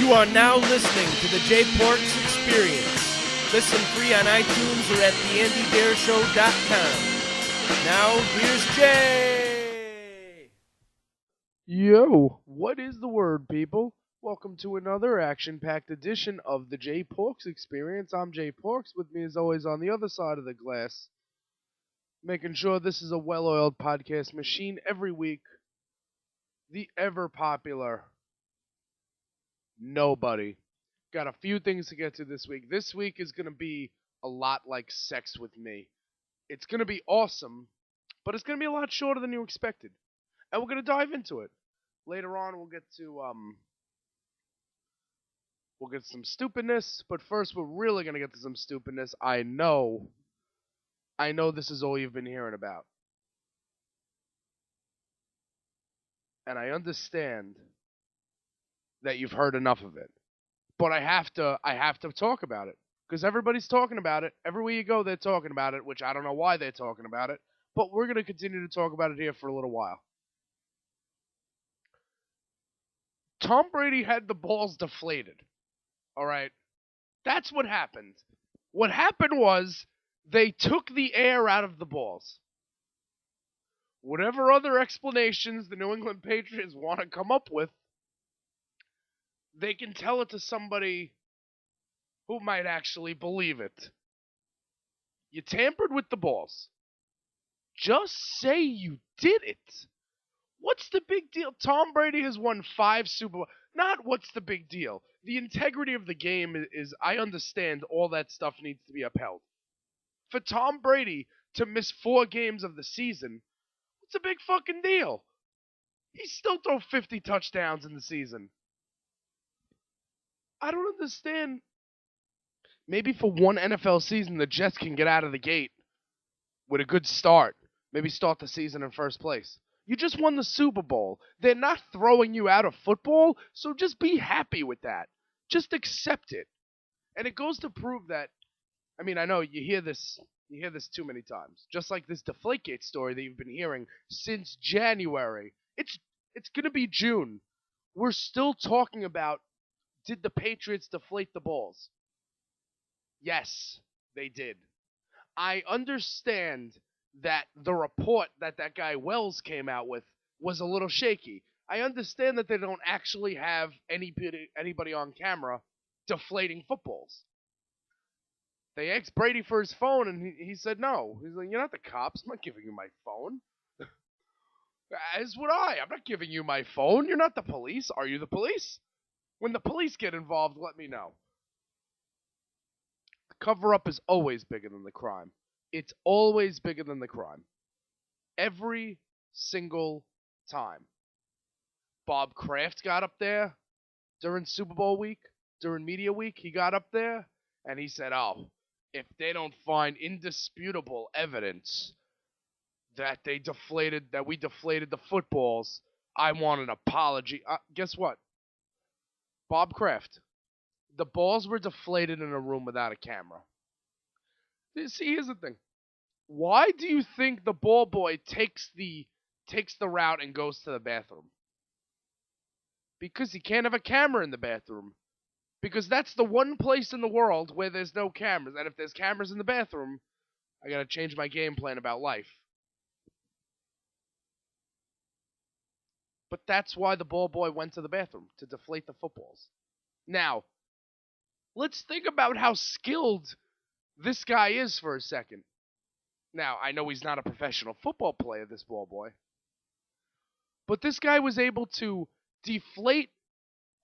You are now listening to the Jay Porks Experience. Listen free on iTunes or at theandydareshow.com. Now, here's Jay. Yo, what is the word, people? Welcome to another action-packed edition of the Jay Porks Experience. I'm Jay Porks. With me, as always, on the other side of the glass, making sure this is a well-oiled podcast machine every week. The ever-popular Nobody. Got a few things to get to this week. This week is going to be a lot like sex with me. It's going to be awesome, but it's going to be a lot shorter than you expected. And we're going to dive into it. Later on, we'll get some stupidness, but first we're really going to get to some stupidness. I know this is all you've been hearing about. And I understand that you've heard enough of it. But I have to talk about it. Because everybody's talking about it. Everywhere you go, they're talking about it, which I don't know why they're talking about it. But we're going to continue to talk about it here for a little while. Tom Brady had the balls deflated. All right? That's what happened. What happened was they took the air out of the balls. Whatever other explanations the New England Patriots want to come up with, they can tell it to somebody who might actually believe it. You tampered with the balls. Just say you did it. What's the big deal? Tom Brady has won 5 Super Bowls. Not what's the big deal. The integrity of the game is, I understand all that stuff needs to be upheld. For Tom Brady to miss 4 games of the season, it's a big fucking deal. He still threw 50 touchdowns in the season. I don't understand. Maybe for one NFL season, the Jets can get out of the gate with a good start. Maybe start the season in first place. You just won the Super Bowl. They're not throwing you out of football, so just be happy with that. Just accept it. And it goes to prove that, I mean, I know you hear this too many times. Just like this Deflategate story that you've been hearing since January. It's going to be June. We're still talking about, did the Patriots deflate the balls? Yes, they did. I understand that the report that guy Wells came out with was a little shaky. I understand that they don't actually have anybody on camera deflating footballs. They asked Brady for his phone, and he said no. He's like, you're not the cops. I'm not giving you my phone. As would I. I'm not giving you my phone. You're not the police. Are you the police? When the police get involved, let me know. The cover-up is always bigger than the crime. It's always bigger than the crime. Every single time. Bob Kraft got up there during Super Bowl week, during media week. He got up there, and he said, oh, if they don't find indisputable evidence that we deflated the footballs, I want an apology. Guess what? Bob Kraft. The balls were deflated in a room without a camera. See, here's the thing. Why do you think the ball boy takes the route and goes to the bathroom? Because he can't have a camera in the bathroom. Because that's the one place in the world where there's no cameras. And if there's cameras in the bathroom, I gotta change my game plan about life. But that's why the ball boy went to the bathroom, to deflate the footballs. Now, let's think about how skilled this guy is for a second. Now, I know he's not a professional football player, this ball boy. But this guy was able to deflate,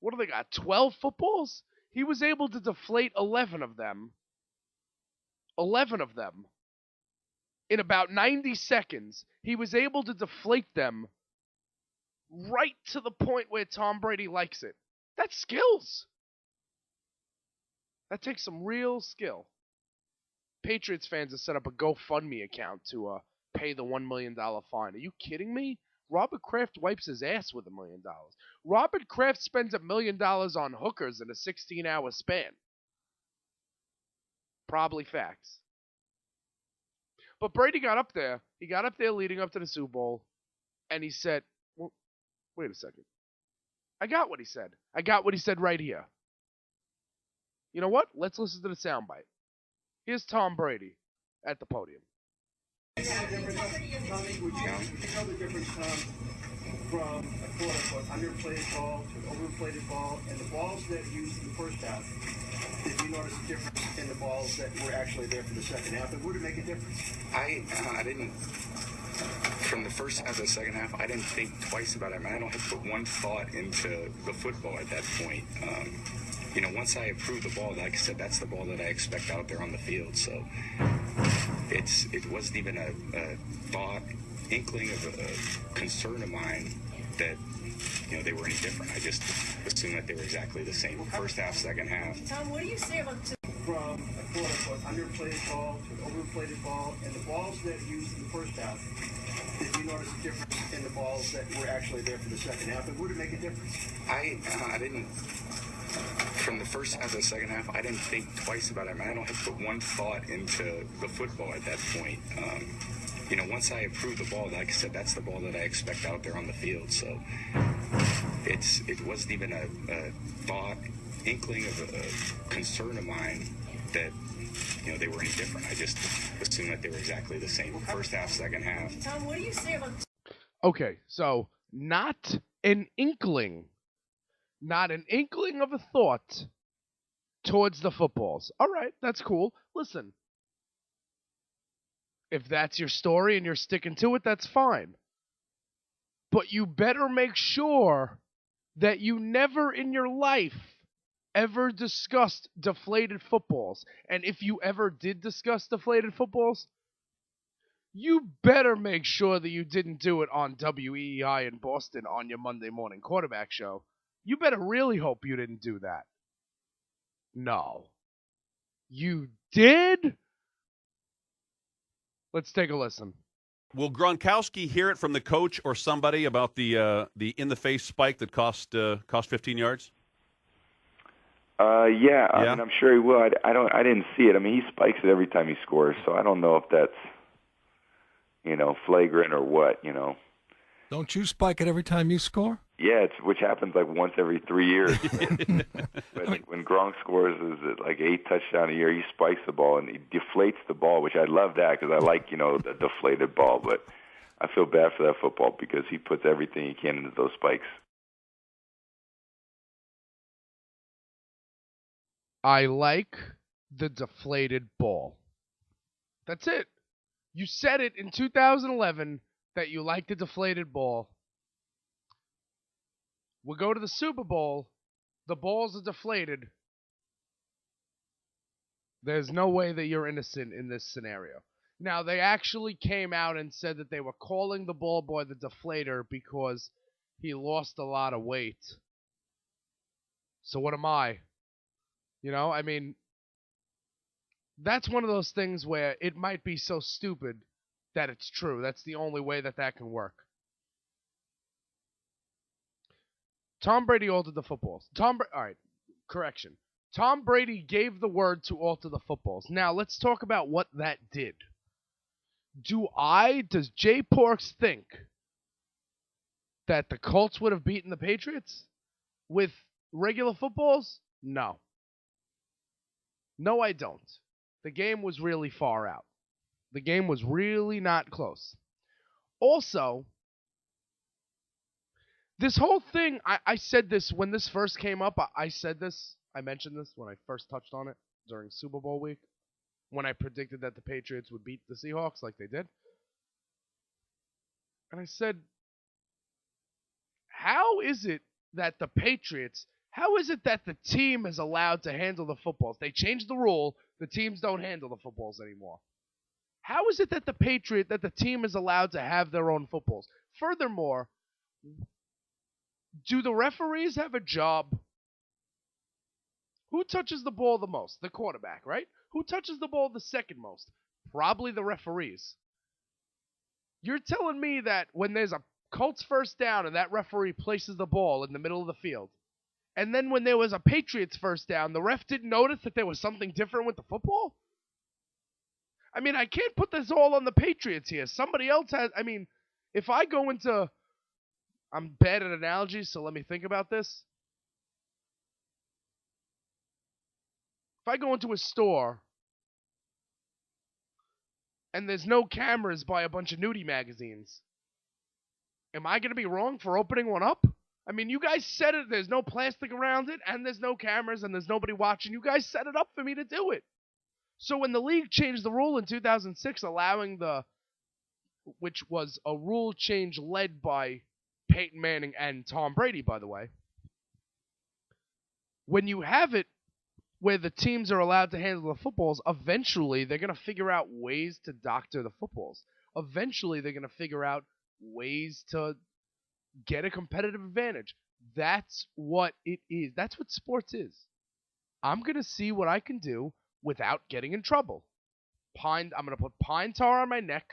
what do they got, 12 footballs? He was able to deflate 11 of them. 11 of them. In about 90 seconds, he was able to deflate them right to the point where Tom Brady likes it. That's skills. That takes some real skill. Patriots fans have set up a GoFundMe account to pay the $1 million fine. Are you kidding me? Robert Kraft wipes his ass with $1 million. Robert Kraft spends $1 million on hookers in a 16-hour span. Probably facts. But Brady got up there. He got up there leading up to the Super Bowl, and he said, well, wait a second. I got what he said. I got what he said right here. You know what? Let's listen to the soundbite. Here's Tom Brady at the podium. Would you know the difference, Tom, from a quote-unquote underplayed ball to an overplayed ball, and the balls that used in the first half? Did you notice a difference in the balls that were actually there for the second half? And would it make a difference? I didn't. From the first half to the second half, I didn't think twice about it. I mean, I don't have to put one thought into the football at that point. Once I approve the ball, like I said, that's the ball that I expect out there on the field. So it wasn't even a thought, inkling of a concern of mine that they were any different. I just assumed that they were exactly the same. First half, second half. Tom, what do you say about from a quote-unquote underplayed ball to an overplayed ball, and the balls that used in the first half? Did you notice a difference in the balls that were actually there for the second half? And would it make a difference? I didn't. From the first half to the second half, I didn't think twice about it. I mean, I don't have to put one thought into the football at that point. Once I approve the ball, like I said, that's the ball that I expect out there on the field. So it wasn't even a thought, inkling of a concern of mine that they were any different. I just assumed that they were exactly the same. First half, second half. Tom, what do you say about... Okay, so not an inkling of a thought towards the footballs. All right, that's cool. Listen, if that's your story and you're sticking to it, that's fine. But you better make sure that you never in your life ever discussed deflated footballs. And if you ever did discuss deflated footballs, you better make sure that you didn't do it on WEEI in Boston on your Monday morning quarterback show. You better really hope you didn't do that. No. You did? Let's take a listen. Will Gronkowski hear it from the coach or somebody about the in-the-face spike that cost 15 yards? Yeah. I mean, I'm sure he will. I didn't see it. I mean, he spikes it every time he scores, so I don't know if that's flagrant or what. Don't you spike it every time you score? Yeah, which happens like once every 3 years. But when Gronk scores, is it like 8 touchdowns a year? He spikes the ball and he deflates the ball, which I love that because I like the deflated ball. But I feel bad for that football because he puts everything he can into those spikes. I like the deflated ball. That's it. You said it in 2011 that you like the deflated ball. We'll go to the Super Bowl. The balls are deflated. There's no way that you're innocent in this scenario. Now, they actually came out and said that they were calling the ball boy the deflator because he lost a lot of weight. So what am I? I mean, that's one of those things where it might be so stupid that it's true. That's the only way that can work. Tom Brady altered the footballs. All right, correction. Tom Brady gave the word to alter the footballs. Now, let's talk about what that did. Does Jay Porks think that the Colts would have beaten the Patriots with regular footballs? No. No, I don't. The game was really far out. The game was really not close. Also, this whole thing, I said this when this first came up. I mentioned this when I first touched on it during Super Bowl week, when I predicted that the Patriots would beat the Seahawks like they did. And I said, how is it that the team is allowed to handle the footballs? They changed the rule. The teams don't handle the footballs anymore. How is it that the team is allowed to have their own footballs? Furthermore, do the referees have a job? Who touches the ball the most? The quarterback, right? Who touches the ball the second most? Probably the referees. You're telling me that when there's a Colts first down and that referee places the ball in the middle of the field, and then when there was a Patriots first down, the ref didn't notice that there was something different with the football? I mean, I can't put this all on the Patriots here. Somebody else has... I mean, if I go into I'm bad at analogies, so let me think about this. If I go into a store and there's no cameras by a bunch of nudie magazines, am I going to be wrong for opening one up? I mean, you guys said it. There's no plastic around it, and there's no cameras, and there's nobody watching. You guys set it up for me to do it. So when the league changed the rule in 2006, allowing which was a rule change led by Peyton Manning and Tom Brady, by the way, when you have it where the teams are allowed to handle the footballs, eventually they're going to figure out ways to doctor the footballs. Eventually they're going to figure out ways to get a competitive advantage. That's what it is. That's what sports is. I'm going to see what I can do without getting in trouble. I'm going to put pine tar on my neck.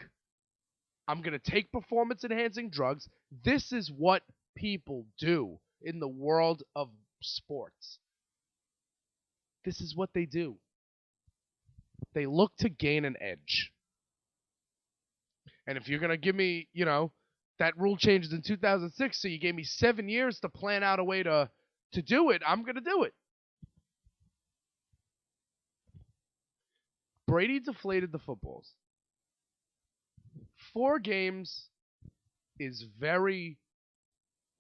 I'm going to take performance-enhancing drugs. This is what people do in the world of sports. This is what they do. They look to gain an edge. And if you're going to give me, that rule changed in 2006, so you gave me 7 years to plan out a way to do it, I'm going to do it. Brady deflated the footballs. 4 games is very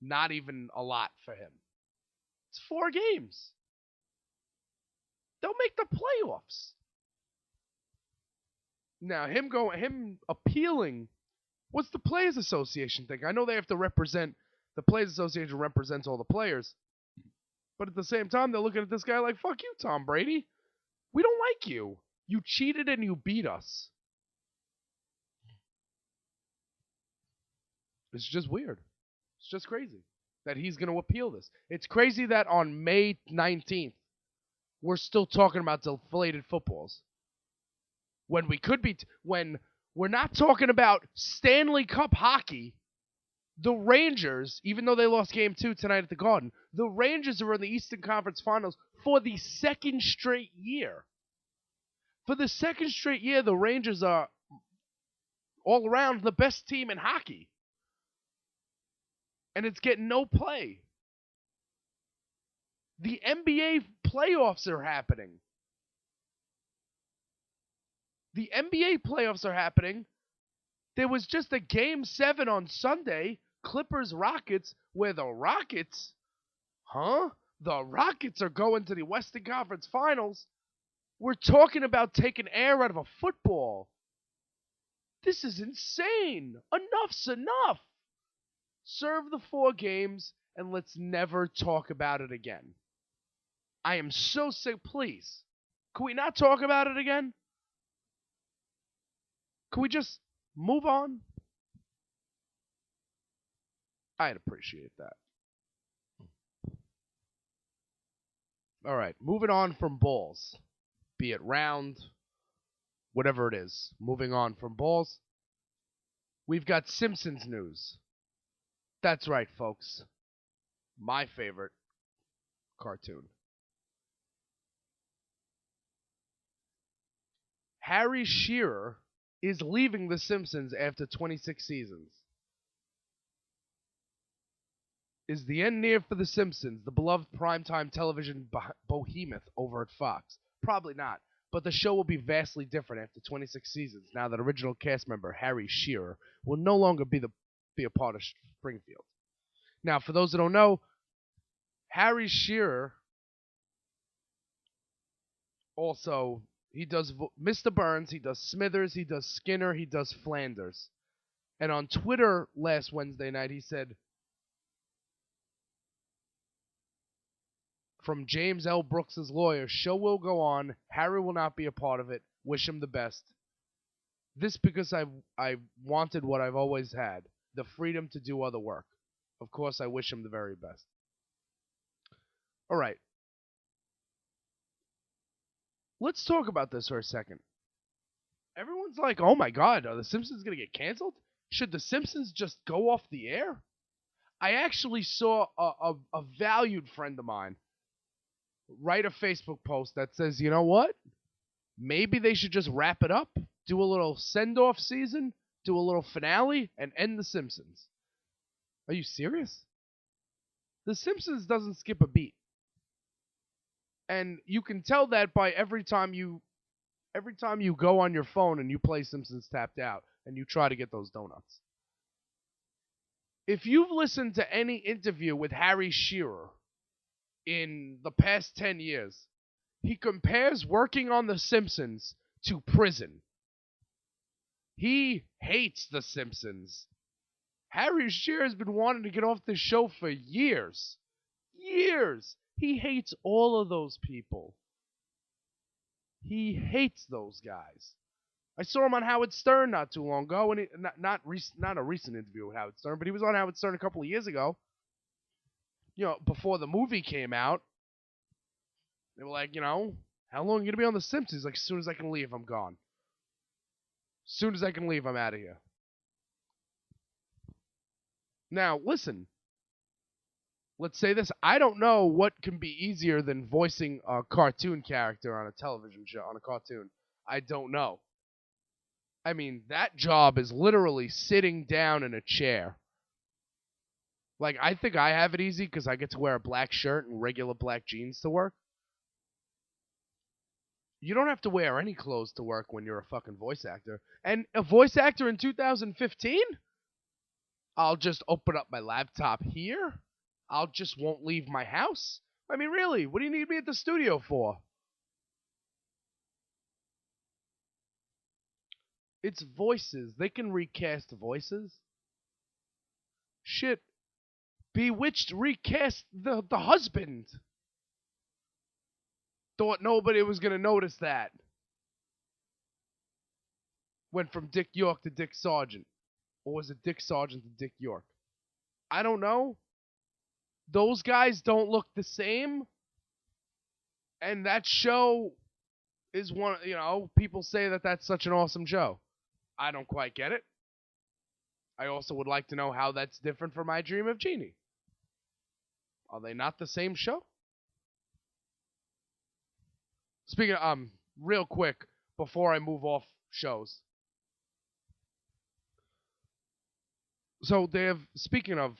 not even a lot for him. It's 4 games. They'll make the playoffs. Now, him appealing, what's the Players Association think? I know they have to represent, the Players Association represents all the players. But at the same time, they're looking at this guy like, fuck you, Tom Brady. We don't like you. You cheated and you beat us. It's just weird. It's just crazy that he's going to appeal this. It's crazy that on May 19th, we're still talking about deflated footballs. When we could be, when we're not talking about Stanley Cup hockey, the Rangers, even though they lost game 2 tonight at the Garden, the Rangers are in the Eastern Conference Finals for the second straight year. For the second straight year, the Rangers are all around the best team in hockey. And it's getting no play. The NBA playoffs are happening. The NBA playoffs are happening. There was just a Game 7 on Sunday, Clippers-Rockets, where the Rockets, the Rockets are going to the Western Conference Finals. We're talking about taking air out of a football. This is insane. Enough's enough. Serve the 4 games, and let's never talk about it again. I am so sick. Please, can we not talk about it again? Can we just move on? I'd appreciate that. All right, moving on from balls. Be it round, whatever it is. Moving on from balls. We've got Simpsons news. That's right, folks. My favorite cartoon. Harry Shearer is leaving The Simpsons after 26 seasons. Is the end near for The Simpsons, the beloved primetime television behemoth over at Fox? Probably not, but the show will be vastly different after 26 seasons now that original cast member Harry Shearer will no longer be a part of Springfield. Now, for those that don't know, Harry Shearer also, he does Mr. Burns, he does Smithers, he does Skinner, he does Flanders. And on Twitter last Wednesday night, he said, from James L. Brooks' lawyer, show will go on, Harry will not be a part of it, wish him the best. This because I wanted what I've always had, the freedom to do other work. Of course, I wish him the very best. All right. Let's talk about this for a second. Everyone's like, oh my God, are The Simpsons going to get canceled? Should The Simpsons just go off the air? I actually saw a valued friend of mine write a Facebook post that says, you know what? Maybe they should just wrap it up, do a little send-off season, do a little finale, and end The Simpsons. Are you serious? The Simpsons doesn't skip a beat. And you can tell that by every time you go on your phone and you play Simpsons Tapped Out and you try to get those donuts. If you've listened to any interview with Harry Shearer in the past 10 years, he compares working on The Simpsons to prison. He hates The Simpsons. Harry Shearer has been wanting to get off this show for years. Years. He hates all of those people. He hates those guys. I saw him on Howard Stern not too long ago, and not a recent interview with Howard Stern, but he was on Howard Stern a couple of years ago. Before the movie came out. They were like, how long are you going to be on The Simpsons? Like, as soon as I can leave, I'm gone. As soon as I can leave, I'm out of here. Now, listen. Let's say this. I don't know what can be easier than voicing a cartoon character on a television show, on a cartoon. I don't know. I mean, that job is literally sitting down in a chair. Like, I think I have it easy because I get to wear a black shirt and regular black jeans to work. You don't have to wear any clothes to work when you're a fucking voice actor. And a voice actor in 2015? I'll just open up my laptop here. I'll just won't leave my house. I mean, really, what do you need me at the studio for? It's voices. They can recast voices. Shit. Bewitched recast the husband. Thought nobody was going to notice that. Went from Dick York to Dick Sargent. Or was it Dick Sargent to Dick York? I don't know. Those guys don't look the same. And that show is one, people say that that's such an awesome show. I don't quite get it. I also would like to know how that's different from My Dream of Jeannie. Are they not the same show? Speaking of, real quick, before I move off shows. So speaking of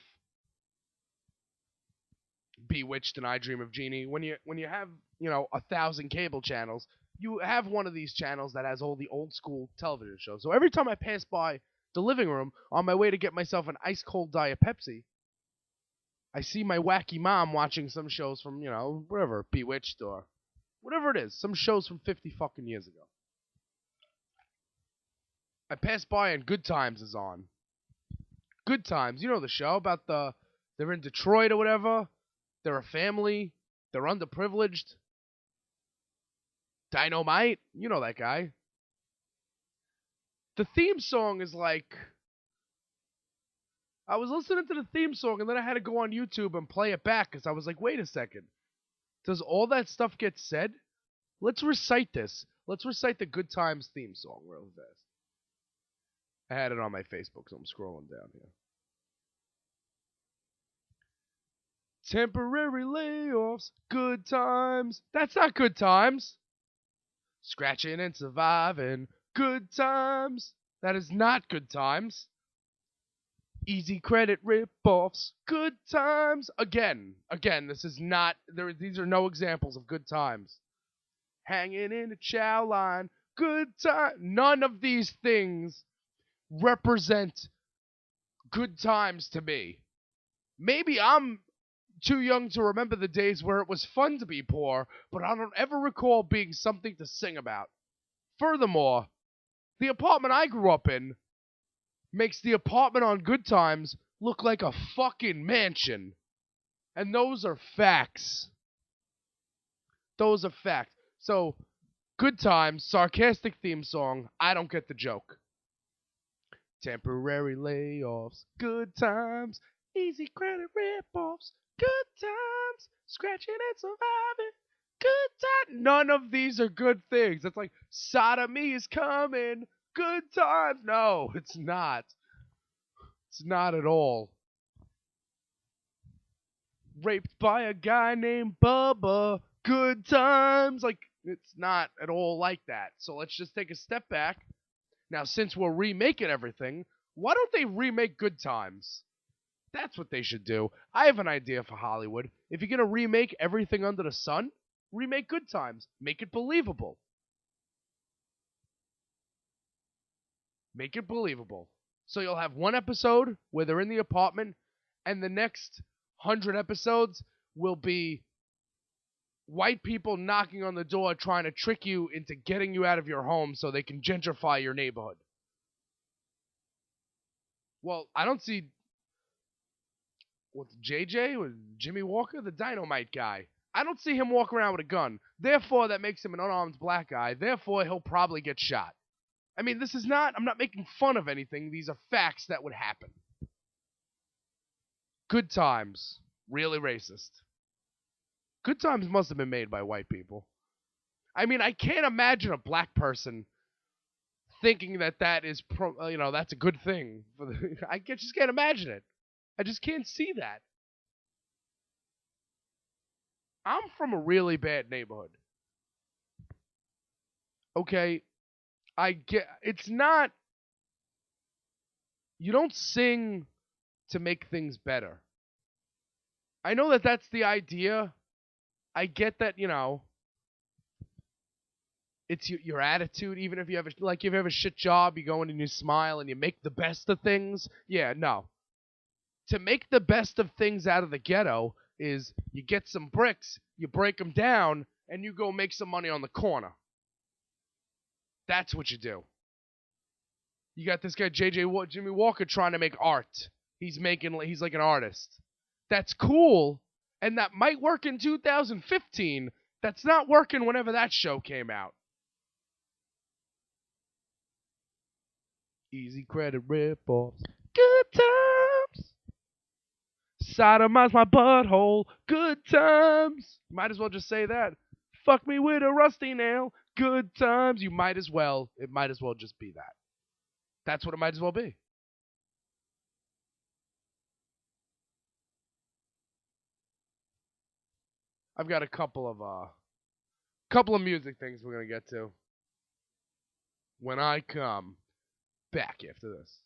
Bewitched and I Dream of Jeannie, when you have, 1,000 cable channels, you have one of these channels that has all the old school television shows. So every time I pass by the living room on my way to get myself an ice cold Diet Pepsi, I see my wacky mom watching some shows from, wherever, Bewitched or whatever it is, some shows from 50 fucking years ago. I pass by and Good Times is on. Good Times, you know the show about they're in Detroit or whatever. They're a family. They're underprivileged. Dynamite, you know that guy. The theme song is like... I was listening to the theme song and then I had to go on YouTube and play it back because I was like, wait a second. Does all that stuff get said? Let's recite this. Let's recite the Good Times theme song real fast. I had it on my Facebook, so I'm scrolling down here. Temporary layoffs, good times. That's not Good Times. Scratching and surviving, good times. That is not Good Times. Easy credit rip-offs, good times. Again, this is not, these are no examples of good times. Hanging in a chow line, good time. None of these things represent good times to me. Maybe I'm too young to remember the days where it was fun to be poor, but I don't ever recall being something to sing about. Furthermore, the apartment I grew up in makes the apartment on Good Times look like a fucking mansion. And those are facts. Those are facts. So, Good Times, sarcastic theme song, I don't get the joke. Temporary layoffs, good times, easy credit rip-offs, good times, scratching and surviving, good times. None of these are good things. It's like, sodomy is coming, good times. No, it's not. It's not at all. Raped by a guy named Bubba, good times. Like, it's not at all like that. So let's just take a step back. Now, since we're remaking everything, why don't they remake Good Times? That's what they should do. I have an idea for Hollywood. If you're going to remake everything under the sun, remake Good Times. Make it believable. Make it believable. So you'll have one episode where they're in the apartment, and the next 100 episodes will be white people knocking on the door trying to trick you into getting you out of your home so they can gentrify your neighborhood. Well, I don't see... What's JJ? Or Jimmy Walker? The Dynamite guy. I don't see him walk around with a gun. Therefore, that makes him an unarmed black guy. Therefore, he'll probably get shot. I mean, this is not... I'm not making fun of anything. These are facts that would happen. Good Times. Really racist. Good Times must have been made by white people. I mean, I can't imagine a black person thinking that that is, that's a good thing. Just can't imagine it. I just can't see that. I'm from a really bad neighborhood. Okay, I get, it's not, you don't sing to make things better. I know that that's the idea. I get that, it's your attitude. Even if you have a shit job, you go in and you smile and you make the best of things. Yeah, no. To make the best of things out of the ghetto is you get some bricks, you break them down, and you go make some money on the corner. That's what you do. You got this guy Jimmy Walker trying to make art. He's like an artist. That's cool. And that might work in 2015. That's not working whenever that show came out. Easy credit rip-offs. Good times. Sodomize my butthole. Good times. Might as well just say that. Fuck me with a rusty nail. Good times. You might as well. It might as well just be that. That's what it might as well be. I've got a couple of music things we're gonna get to when I come back after this.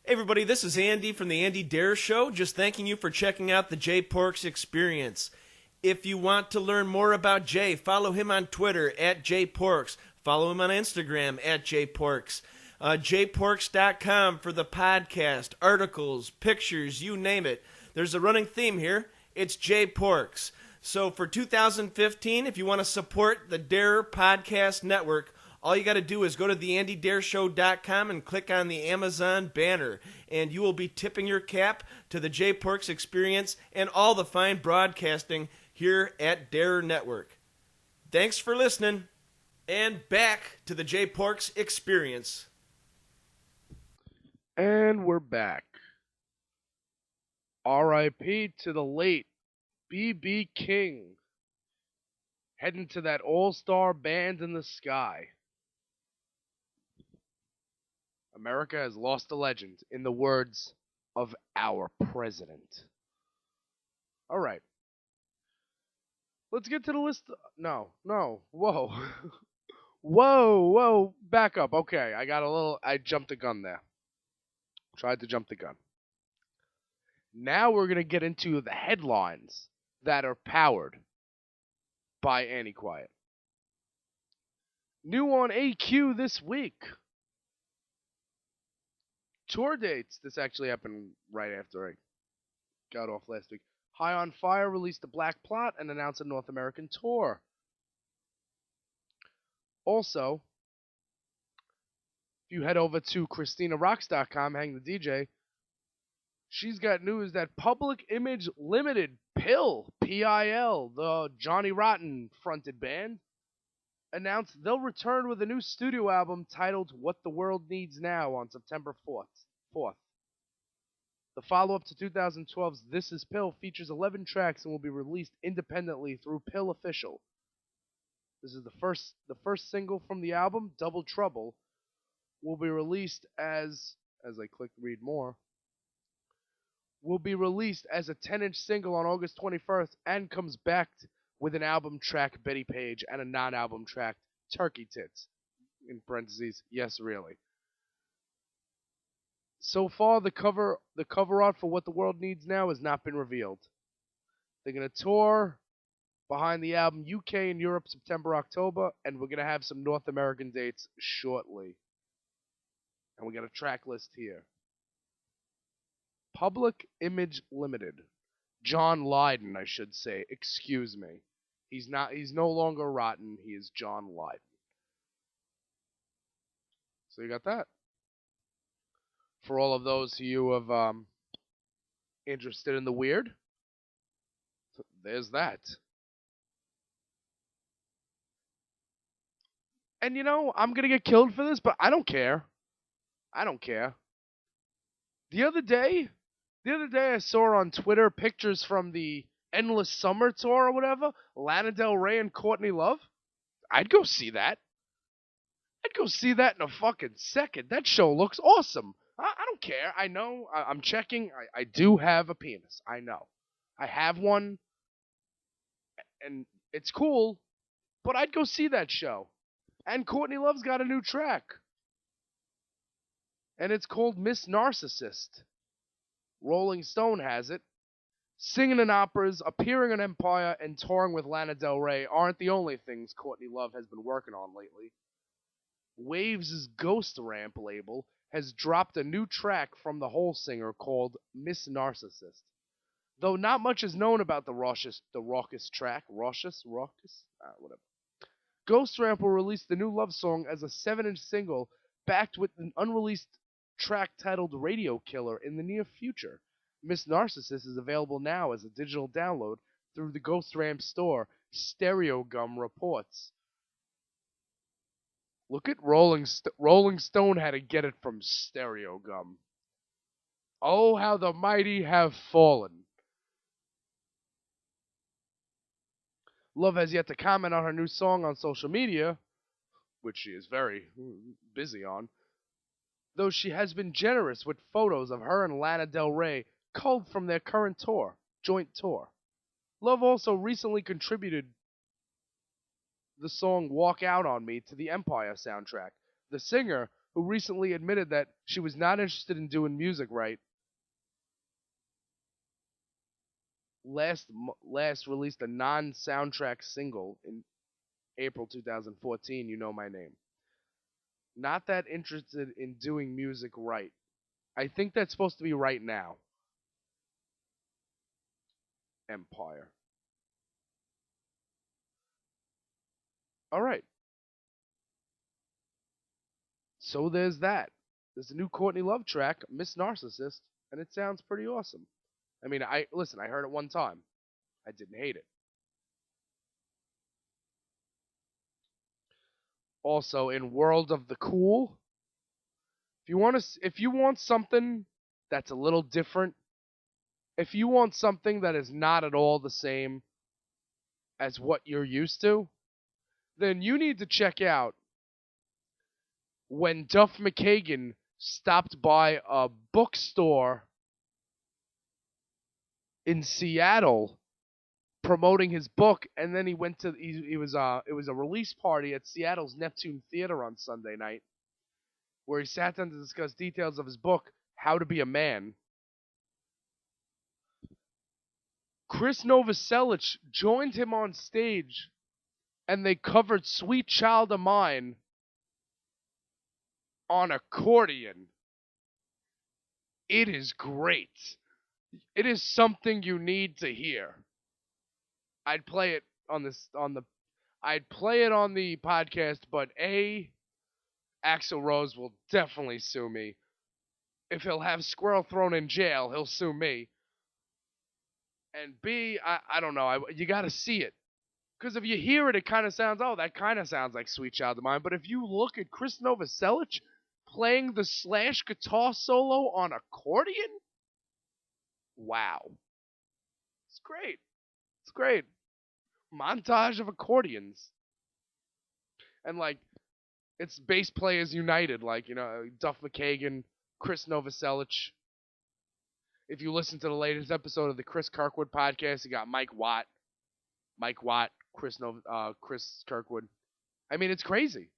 Hey everybody, this is Andy from the Andy Dare Show. Just thanking you for checking out the Jay Porks Experience. If you want to learn more about Jay, follow him on Twitter at JPorks. Follow him on Instagram at JPorks. JPorks.com for the podcast, articles, pictures, you name it. There's a running theme here. It's Jay Porks. So for 2015, if you want to support the Dare Podcast Network, all you got to do is go to theandydareshow.com and click on the Amazon banner, and you will be tipping your cap to the Jay Porks Experience and all the fine broadcasting here at Dare Network. Thanks for listening, and back to the Jay Porks Experience. And we're back. R.I.P. to the late B.B. King. Heading to that all-star band in the sky. America has lost a legend, in the words of our president. All right. Let's get to the list. No. Whoa. Whoa. Back up. Okay, I jumped the gun there. Tried to jump the gun. Now we're going to get into the headlines that are powered by Annie Quiet. New on AQ this week. Tour dates. This actually happened right after I got off last week. High on Fire released a Black Plot and announced a North American tour. Also, if you head over to ChristinaRocks.com, hang the DJ, she's got news that Public Image Limited, PIL, P-I-L, the Johnny Rotten fronted band, announced they'll return with a new studio album titled What the World Needs Now on September 4th. The follow-up to 2012's This Is PIL features 11 tracks and will be released independently through PIL Official. This is the first single from the album, Double Trouble, will be released as I click read more, will be released as a 10-inch single on August 21st and comes back with an album track, Betty Page, and a non-album track, Turkey Tits. In parentheses, yes, really. So far, the cover art for What the World Needs Now has not been revealed. They're gonna tour behind the album UK and Europe September, October, and we're gonna have some North American dates shortly. And we got a track list here. Public Image Limited. John Lydon, I should say. Excuse me. He's no longer Rotten. He is John Lydon. So you got that. For all of those of you of interested in the weird, there's that. And I'm gonna get killed for this, but I don't care. I don't care. The other day I saw on Twitter pictures from the Endless Summer tour or whatever, Lana Del Rey and Courtney Love. I'd go see that. I'd go see that in a fucking second. That show looks awesome. I don't care. I know. I'm checking. I do have a penis. I know. I have one, and it's cool, but I'd go see that show. And Courtney Love's got a new track. And it's called Miss Narcissist. Rolling Stone has it. Singing in operas, appearing on Empire, and touring with Lana Del Rey aren't the only things Courtney Love has been working on lately. Waves' Ghost Ramp label has dropped a new track from the Hole singer called Miss Narcissist. Though not much is known about the raucous track, whatever. Ghost Ramp will release the new love song as a 7-inch single, backed with an unreleased track titled Radio Killer in the near future. Miss Narcissist is available now as a digital download through the Ghost Ramp store, Stereo Gum reports. Look at Rolling Stone had to get it from Stereo Gum. Oh, how the mighty have fallen. Love has yet to comment on her new song on social media, which she is very busy on, though she has been generous with photos of her and Lana Del Rey culled from their current joint tour. Love also recently contributed the song Walk Out on Me to the Empire soundtrack. The singer, who recently admitted that she was not interested in doing music right, last released a non-soundtrack single in April 2014, You Know My Name. Not that interested in doing music right. I think that's supposed to be right now. Empire. Alright. So there's that. There's a new Courtney Love track, Miss Narcissist, and it sounds pretty awesome. I mean, I heard it one time. I didn't hate it. Also, in World of the Cool, if you want something that's a little different, if you want something that is not at all the same as what you're used to, then you need to check out when Duff McKagan stopped by a bookstore in Seattle promoting his book, and then he went to it was a release party at Seattle's Neptune Theater on Sunday night, where he sat down to discuss details of his book, How to Be a Man. Chris Novoselic joined him on stage, and they covered Sweet Child of Mine on accordion. It is great. It is something you need to hear. I'd play it on the podcast, but Axl Rose will definitely sue me. If he'll have Squirrel thrown in jail, he'll sue me. And B, I don't know. You got to see it. Because if you hear it, it kind of sounds, that kind of sounds like Sweet Child of Mine. But if you look at Chris Novoselic playing the Slash guitar solo on accordion, wow. It's great. It's great. Montage of accordions. And, it's bass players united. Duff McKagan, Chris Novoselic. If you listen to the latest episode of the Chris Kirkwood podcast, you got Mike Watt, Chris Kirkwood. I mean, it's crazy.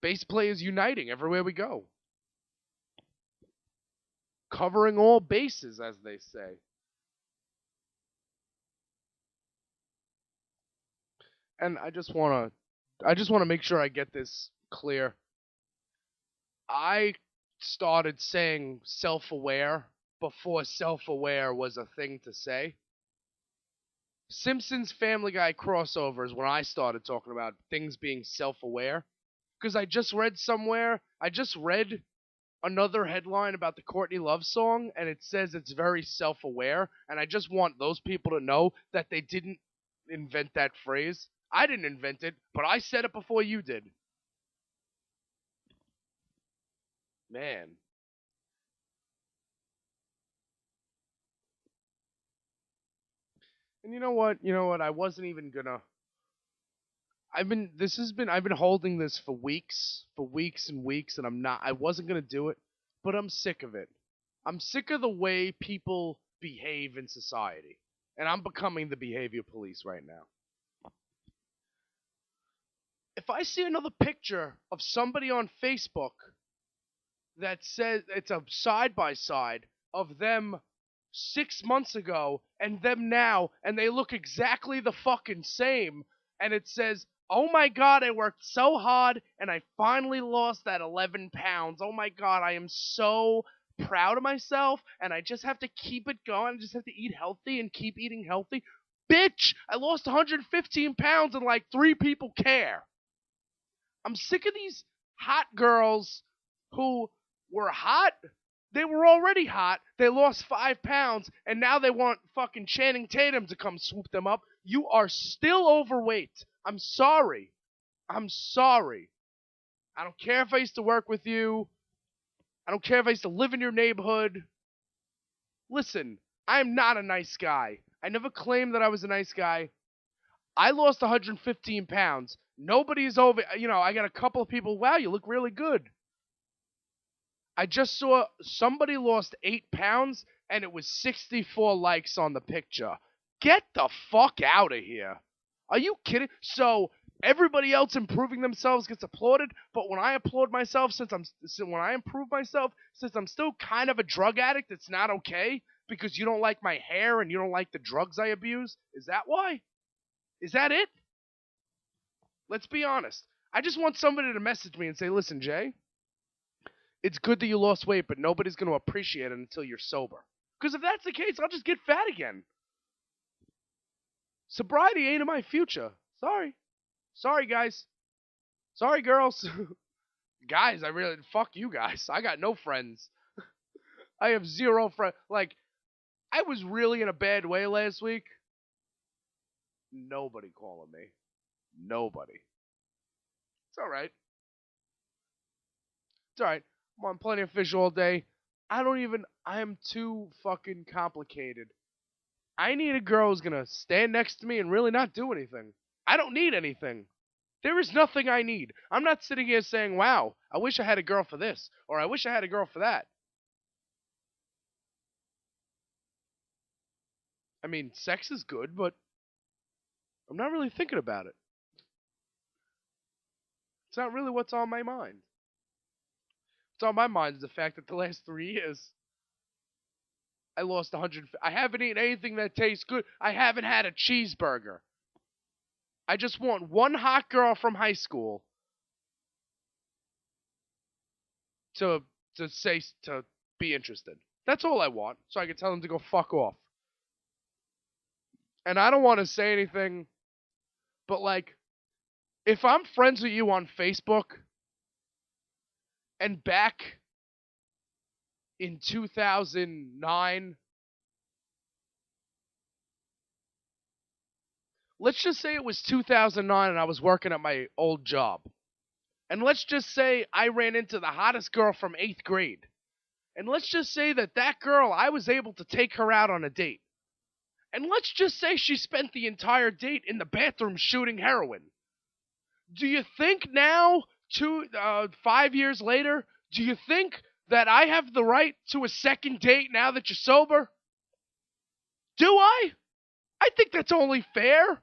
Bass players uniting everywhere we go. covering all bases, as they say. And I just want to make sure I get this clear. I started saying self-aware before self-aware was a thing to say. Simpsons Family Guy crossover is when I started talking about things being self-aware. Because I just read another headline about the Courtney Love song, and it says it's very self-aware, and I just want those people to know that they didn't invent that phrase. I didn't invent it, but I said it before you did. Man. And you know what? I wasn't even gonna. I've been holding this for weeks and weeks, and I wasn't gonna do it, but I'm sick of it. I'm sick of the way people behave in society, and I'm becoming the behavior police right now. If I see another picture of somebody on Facebook that says it's a side by side of them 6 months ago and them now, and they look exactly the fucking same, and it says, "Oh my god, I worked so hard and I finally lost that 11 pounds. Oh my god, I am so proud of myself and I just have to keep it going. I just have to eat healthy and keep eating healthy." Bitch, I lost 115 pounds and like 3 people care. I'm sick of these hot girls who were hot. They were already hot. They lost 5 pounds, and now they want fucking Channing Tatum to come swoop them up. You are still overweight. I'm sorry. I'm sorry. I don't care if I used to work with you. I don't care if I used to live in your neighborhood. Listen, I am not a nice guy. I never claimed that I was a nice guy. I lost 115 pounds. Nobody's over. I got a couple of people, wow, you look really good. I just saw somebody lost 8 pounds, and it was 64 likes on the picture. Get the fuck out of here. Are you kidding? So everybody else improving themselves gets applauded, but when I applaud myself, since I'm still kind of a drug addict, it's not okay because you don't like my hair and you don't like the drugs I abuse? Is that why? Is that it? Let's be honest. I just want somebody to message me and say, "Listen, Jay, it's good that you lost weight, but nobody's going to appreciate it until you're sober." Because if that's the case, I'll just get fat again. Sobriety ain't in my future. Sorry. Sorry, guys. Sorry, girls. Guys, fuck you guys. I got no friends. I have 0 friends. Like, I was really in a bad way last week. Nobody calling me. Nobody. It's alright. It's alright. I'm on Plenty of Fish all day. I am too fucking complicated. I need a girl who's gonna stand next to me and really not do anything. I don't need anything. There is nothing I need. I'm not sitting here saying, "Wow, I wish I had a girl for this," or "I wish I had a girl for that." I mean, sex is good, but I'm not really thinking about it. It's not really what's on my mind. What's on my mind is the fact that the last 3 years, I lost 100. I haven't eaten anything that tastes good. I haven't had a cheeseburger. I just want one hot girl from high school to be interested. That's all I want, so I can tell them to go fuck off. And I don't want to say anything, but like, if I'm friends with you on Facebook, and back in 2009, let's just say it was 2009 and I was working at my old job. And let's just say I ran into the hottest girl from 8th grade. And let's just say that girl, I was able to take her out on a date. And let's just say she spent the entire date in the bathroom shooting heroin. Do you think now, 5 years later, do you think that I have the right to a second date now that you're sober? Do I? I think that's only fair.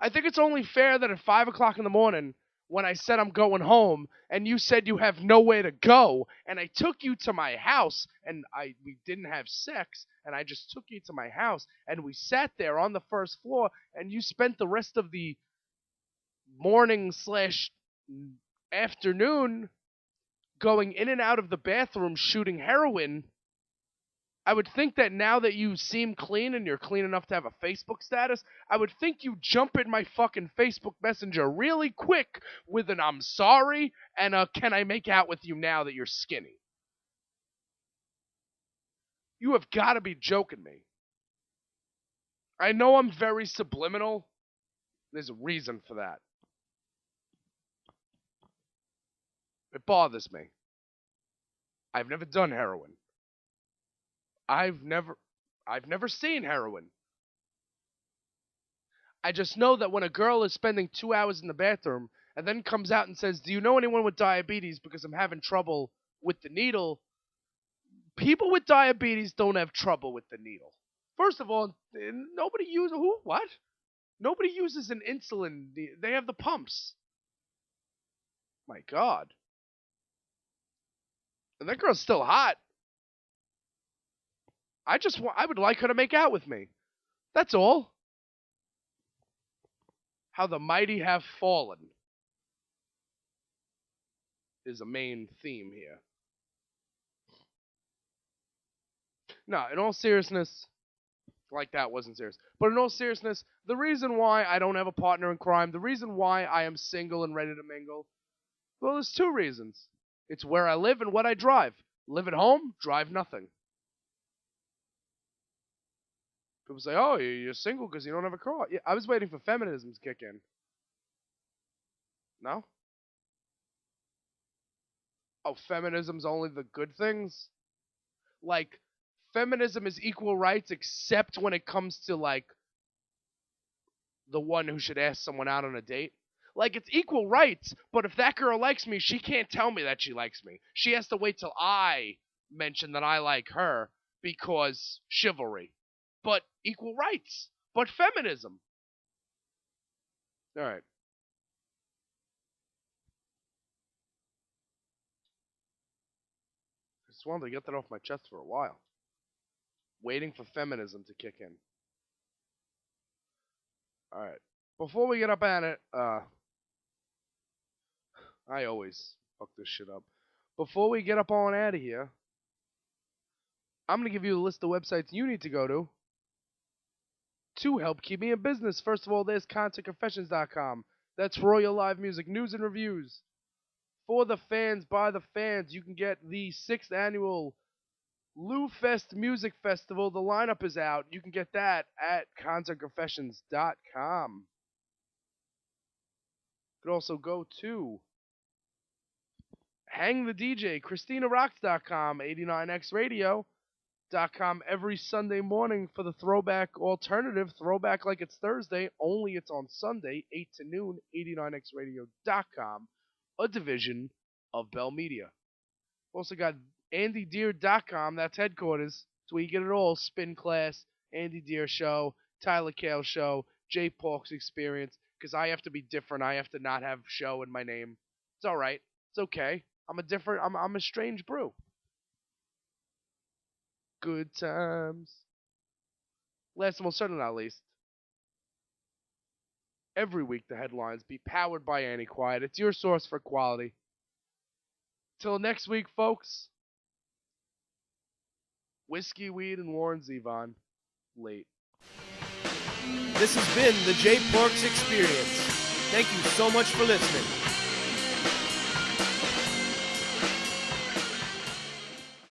I think it's only fair that at 5 o'clock in the morning, when I said I'm going home, and you said you have nowhere to go, and I took you to my house, and we didn't have sex, and I just took you to my house, and we sat there on the first floor, and you spent the rest of the morning/afternoon going in and out of the bathroom shooting heroin. I would think that now that you seem clean and you're clean enough to have a Facebook status, I would think you jump in my fucking Facebook Messenger really quick with an "I'm sorry" and a "Can I make out with you now that you're skinny?" You have got to be joking me. I know I'm very subliminal. There's a reason for that. It bothers me. I've never done heroin. I've never seen heroin. I just know that when a girl is spending 2 hours in the bathroom and then comes out and says, "Do you know anyone with diabetes because I'm having trouble with the needle?" People with diabetes don't have trouble with the needle. First of all, nobody uses what? Nobody uses an insulin. They have the pumps. My God. And that girl's still hot. I would like her to make out with me. That's all. How the mighty have fallen is a main theme here. No, in all seriousness, like that wasn't serious. But in all seriousness, the reason why I don't have a partner in crime, the reason why I am single and ready to mingle, well, there's two reasons. It's where I live and what I drive. Live at home, drive nothing. People say, "Oh, you're single because you don't have a car." Yeah, I was waiting for feminism to kick in. No? Oh, feminism's only the good things? Like, feminism is equal rights except when it comes to, like, the one who should ask someone out on a date. Like, it's equal rights, but if that girl likes me, she can't tell me that she likes me. She has to wait till I mention that I like her because chivalry. But equal rights. But feminism. Alright. I just wanted to get that off my chest for a while. Waiting for feminism to kick in. Alright. Before we get up at it, I always fuck this shit up. Before we get up on out of here, I'm going to give you a list of websites you need to go to help keep me in business. First of all, there's ConcertConfessions.com. That's for all your live music, news, and reviews. For the fans, by the fans, you can get the 6th annual Lou Fest Music Festival. The lineup is out. You can get that at ConcertConfessions.com. You could also go to Hang the DJ, ChristinaRocks.com, 89xradio.com every Sunday morning for the throwback alternative. Throwback like it's Thursday, only it's on Sunday, 8 to noon, 89xradio.com, a division of Bell Media. Also got AndyDeer.com, that's headquarters. That's where you get it all. Spin Class, Andy Deer Show, Tyler Kale Show, Jay Parks Experience. Because I have to be different. I have to not have show in my name. It's alright. It's okay. I'm a strange brew. Good times. Last and most certainly not least, every week the headlines be powered by Annie Quiet. It's your source for quality. Till next week, folks. Whiskey, weed, and Warren Zevon. Late. This has been the Jay Parks Experience. Thank you so much for listening.